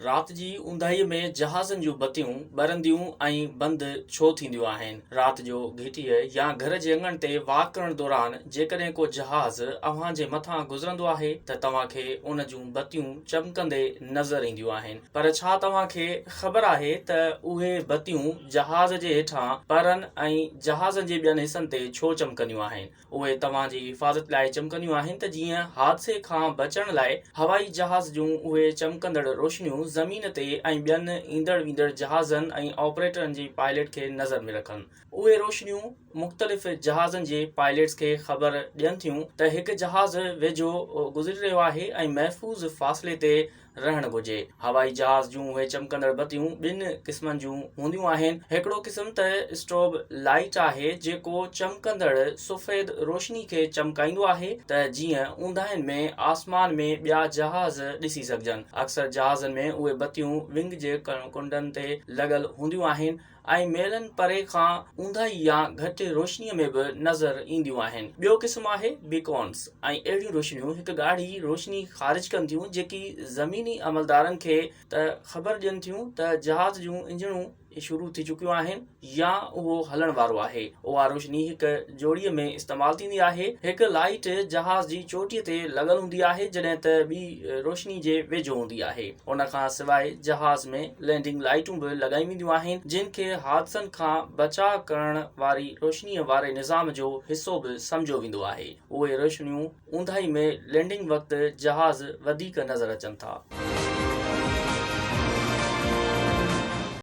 रात जी ऊंदाही में जहाज़नि जूं बतियूं ॿरंदियूं ऐं बंदि छो थींदियूं आहिनि? रात जो घिटीअ या घर जे अङण ते वाक करण दौरान जेकॾहिं को जहाज़ अव्हां जे मथां गुज़रंदो आहे त तव्हांखे उन जूं बतियूं चमकंदे नज़र ईंदियूं आहिनि। पर छा तव्हांखे ख़बर आहे त उहे बतियूं जहाज़ जे हेठां परनि ऐं जहाज़ जे ॿियनि हिसनि ते छो चमकंदियूं आहिनि? उहे तव्हांजी हिफ़ाज़त लाइ चमकंदियूं आहिनि त जीअं हादसे खां बचण लाइ हवाई जहाज़ जूं उहे चमकंदड़ रोशनियूं ज़मीन ते ऐं ॿियनि ईंदड़ वेंदड़ जहाज़नि ऐं ऑपरेटरनि जी पायलट खे नज़र में रखनि। उहे रोशनियूं मुख़्तलिफ़ जहाज़नि जे पायलट्स खे ख़बर ॾियनि थियूं त हिकु जहाज़ वेझो गुज़री रहियो आहे ऐं महफ़ूज़ फ़ासिले ते रहणु घुर्जे। हवाई जहाज़ जूं उहे चमकंदड़ बतियूं ॿिनि क़िस्मनि जूं हूंदियूं आहिनि। हिकिड़ो क़िस्म त स्ट्रोब लाइट आहे जेको चमकंदड़ सफ़ेद रोशनी खे चमकाईंदो आहे त जीअं ऊंदाहिनि में आसमान में ॿिया जहाज़ ॾिसी सघजनि। अक्सर जहाज़नि में उहे बतियूं विंग जे कुंडनि ते लॻल हूंदियूं आहिनि ऐं मेलनि परे खां ऊंदाही या घटि रोशनीअ में बि नज़र ईंदियूं आहिनि। ॿियो क़िस्म आहे बीकॉन्स ऐं अहिड़ियूं रोशनियूं हिकु ॻाढ़ी रोशनी ख़ारिज कनि थियूं जेकी ज़मीनी अमलदारनि खे त ख़बर ॾियनि थियूं त जहाज़ जूं इंजणूं शुरू थी चुकियूं आहिनि या उहो हलण वारो आहे। उहा रोशनी हिकु जोड़ीअ में इस्तेमालु थींदी आहे। हिकु लाइट जहाज़ जी चोटीअ ते लॻल हूंदी आहे जॾहिं त ॿी रोशनी जे वेझो हूंदी आहे। उन खां सवाइ जहाज़ में लैंडिंग लाइटूं बि लॻाई वेंदियूं आहिनि जिन खे हादसनि खां बचाव करण वारी रोशनीअ वारे निज़ाम जो हिसो बि सम्झो वेंदो आहे। उहे रोशनियूं ऊंदाही में लैंडिंग वक़्तु जहाज़ वधीक नज़र अचनि था।